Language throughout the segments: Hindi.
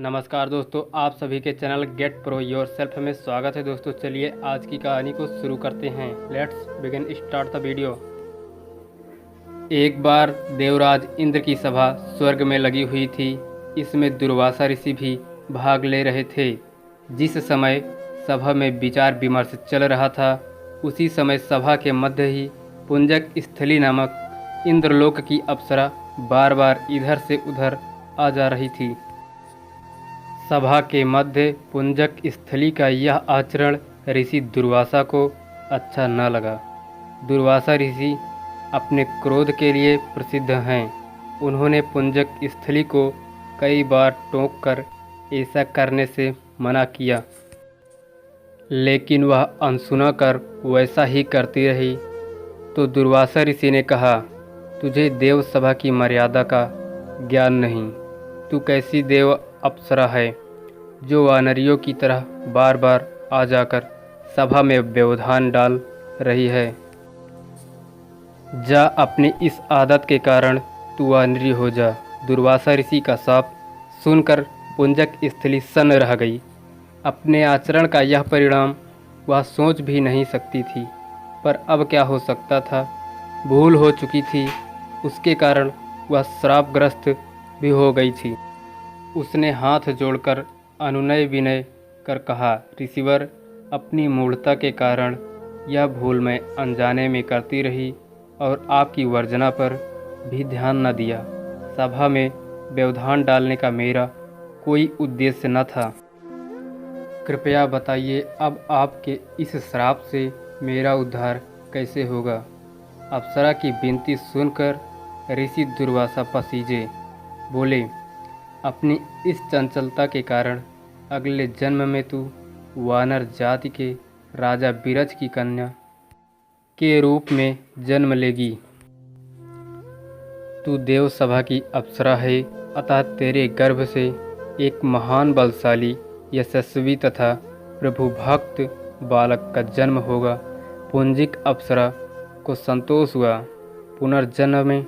नमस्कार दोस्तों, आप सभी के channel get pro yourself में स्वागत है। दोस्तों चलिए आज की कहानी को शुरू करते हैं। Let's begin start the video. एक बार देवराज इंद्र की सभा स्वर्ग में लगी हुई थी। इसमें दुर्वासा ऋषि भी भाग ले रहे थे। जिस समय सभा में विचार विमर्श चल रहा था, उसी समय सभा के मध्य ही पुंजक स्थली नामक इंद्रलोक की अप्सरा बार बार इधर से उधर आ जा रही थी। सभा के मध्य पुंजक स्थली का यह आचरण ऋषि दुर्वासा को अच्छा न लगा। दुर्वासा ऋषि अपने क्रोध के लिए प्रसिद्ध हैं। उन्होंने पुंजक स्थली को कई बार टोक कर ऐसा करने से मना किया, लेकिन वह अनसुना कर वैसा ही करती रही। तो दुर्वासा ऋषि ने कहा, तुझे देव सभा की मर्यादा का ज्ञान नहीं। तू कैसी देव अप्सरा है जो वानरियों की तरह बार बार आ जाकर सभा में व्यवधान डाल रही है। जा, अपनी इस आदत के कारण तू वानरी हो जा। दुर्वासा ऋषि का शाप सुनकर पुंजक स्थली सन्न रह गई। अपने आचरण का यह परिणाम वह सोच भी नहीं सकती थी, पर अब क्या हो सकता था। भूल हो चुकी थी, उसके कारण वह श्रापग्रस्त भी हो गई थी। उसने हाथ जोड़कर अनुनय विनय कर कहा, ऋषिवर, अपनी मूढ़ता के कारण यह भूल मैं अनजाने में करती रही और आपकी वर्जना पर भी ध्यान न दिया। सभा में व्यवधान डालने का मेरा कोई उद्देश्य न था। कृपया बताइए, अब आपके इस श्राप से मेरा उद्धार कैसे होगा। अप्सरा की विनती सुनकर ऋषि दुर्वासा पसीजे। बोले, अपनी इस चंचलता के कारण अगले जन्म में तू वानर जाति के राजा बिरज की कन्या के रूप में जन्म लेगी। तू देव सभा की अप्सरा है, अतः तेरे गर्भ से एक महान बलशाली, यशस्वी तथा प्रभु भक्त बालक का जन्म होगा। पुंजिक अप्सरा को संतोष हुआ। पुनर्जन्म में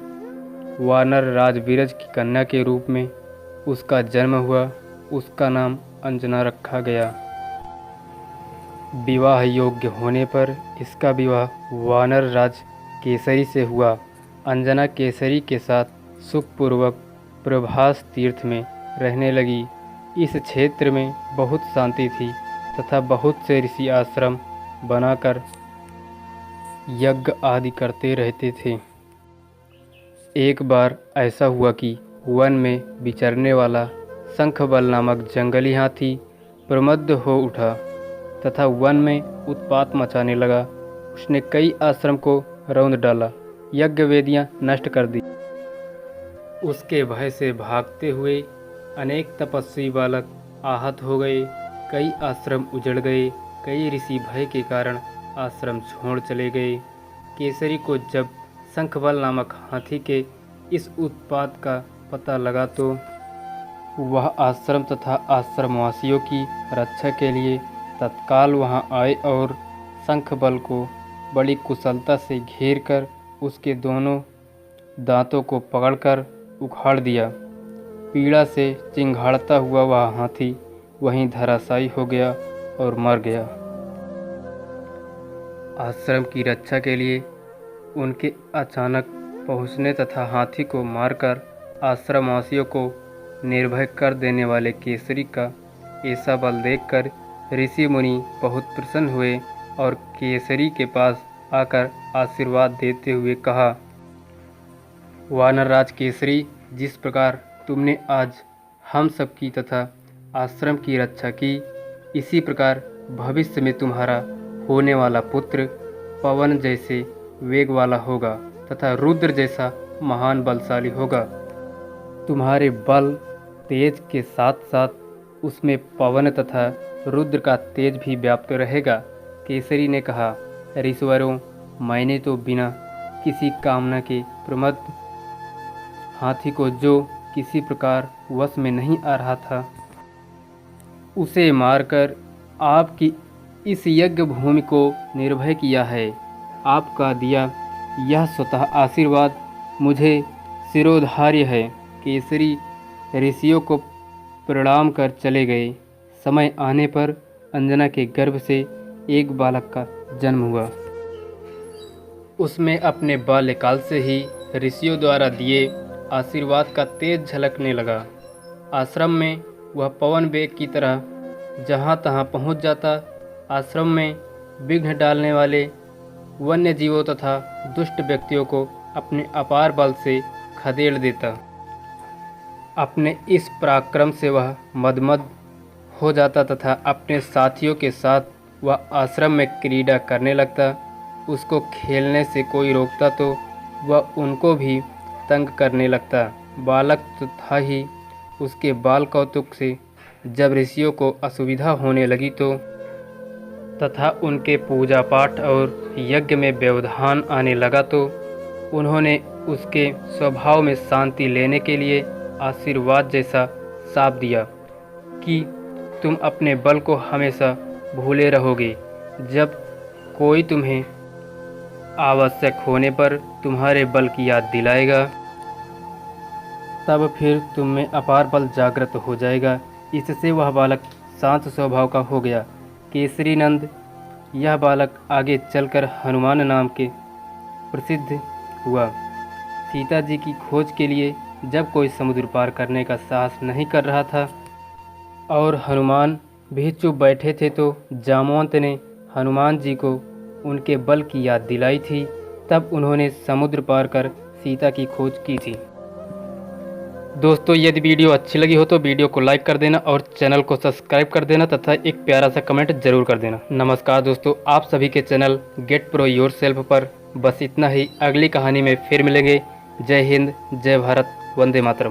वानर राज बिरज की कन्या के रूप में उसका जन्म हुआ। उसका नाम अंजना रखा गया। विवाह योग्य होने पर इसका विवाह वानर राज केसरी से हुआ। अंजना केसरी के साथ सुखपूर्वक प्रभास तीर्थ में रहने लगी। इस क्षेत्र में बहुत शांति थी तथा बहुत से ऋषि आश्रम बनाकर यज्ञ आदि करते रहते थे। एक बार ऐसा हुआ कि वन में विचरने वाला शंखबल नामक जंगली हाथी प्रमद्द हो उठा तथा वन में उत्पात मचाने लगा। उसने कई आश्रम को रौंद डाला, यज्ञ वेदियां नष्ट कर दी। उसके भय से भागते हुए अनेक तपस्वी बालक आहत हो गए। कई आश्रम उजड़ गए। कई ऋषि भय के कारण आश्रम छोड़ चले गए। केसरी को जब शंखबल नामक हाथी के इस उत्पात का पता लगा तो वह आश्रम तथा आश्रमवासियों की रक्षा के लिए तत्काल वहां आए और शंखबल को बड़ी कुशलता से घेर कर उसके दोनों दांतों को पकड़कर उखाड़ दिया। पीड़ा से चिंघाड़ता हुआ वह हाथी वहीं धराशायी हो गया और मर गया। आश्रम की रक्षा के लिए उनके अचानक पहुंचने तथा हाथी को मारकर आश्रमवासियों को निर्भय कर देने वाले केसरी का ऐसा बल देखकर ऋषि मुनि बहुत प्रसन्न हुए और केसरी के पास आकर आशीर्वाद देते हुए कहा, वानरराज केसरी, जिस प्रकार तुमने आज हम सबकी तथा आश्रम की रक्षा की, इसी प्रकार भविष्य में तुम्हारा होने वाला पुत्र पवन जैसे वेग वाला होगा तथा रुद्र जैसा महान बलशाली होगा। तुम्हारे बल तेज के साथ साथ उसमें पवन तथा रुद्र का तेज भी व्याप्त रहेगा। केसरी ने कहा, ऋषिवरों, मैंने तो बिना किसी कामना के प्रमद्द हाथी को, जो किसी प्रकार वश में नहीं आ रहा था, उसे मारकर आपकी इस यज्ञ भूमि को निर्भय किया है। आपका दिया यह स्वतः आशीर्वाद मुझे शिरोधार्य है। केसरी ऋषियों को प्रणाम कर चले गए। समय आने पर अंजना के गर्भ से एक बालक का जन्म हुआ। उसमें अपने बाल्यकाल से ही ऋषियों द्वारा दिए आशीर्वाद का तेज झलकने लगा। आश्रम में वह पवन वेग की तरह जहाँ तहाँ पहुँच जाता। आश्रम में विघ्न डालने वाले वन्य जीवों तथा दुष्ट व्यक्तियों को अपने अपार बल से खदेड़ देता। अपने इस पराक्रम से वह मदमद हो जाता तथा अपने साथियों के साथ वह आश्रम में क्रीड़ा करने लगता। उसको खेलने से कोई रोकता तो वह उनको भी तंग करने लगता। बालक तो था ही, उसके बाल कौतुक से जब ऋषियों को असुविधा होने लगी तो तथा उनके पूजा पाठ और यज्ञ में व्यवधान आने लगा तो उन्होंने उसके स्वभाव में शांति लेने के लिए आशीर्वाद जैसा शाप दिया कि तुम अपने बल को हमेशा भूले रहोगे। जब कोई तुम्हें आवश्यक होने पर तुम्हारे बल की याद दिलाएगा तब फिर तुम में अपार बल जागृत हो जाएगा। इससे वह बालक शांत स्वभाव का हो गया। केसरी नंद यह बालक आगे चलकर हनुमान नाम के प्रसिद्ध हुआ। सीता जी की खोज के लिए जब कोई समुद्र पार करने का साहस नहीं कर रहा था और हनुमान भी चुप बैठे थे तो जामवंत ने हनुमान जी को उनके बल की याद दिलाई थी। तब उन्होंने समुद्र पार कर सीता की खोज की थी। दोस्तों, यदि वीडियो अच्छी लगी हो तो वीडियो को लाइक कर देना और चैनल को सब्सक्राइब कर देना तथा एक प्यारा सा कमेंट जरूर कर देना। नमस्कार दोस्तों, आप सभी के channel get pro yourself पर बस इतना ही। अगली कहानी में फिर मिलेंगे। जय हिंद, जय भारत, वंदे मातरम।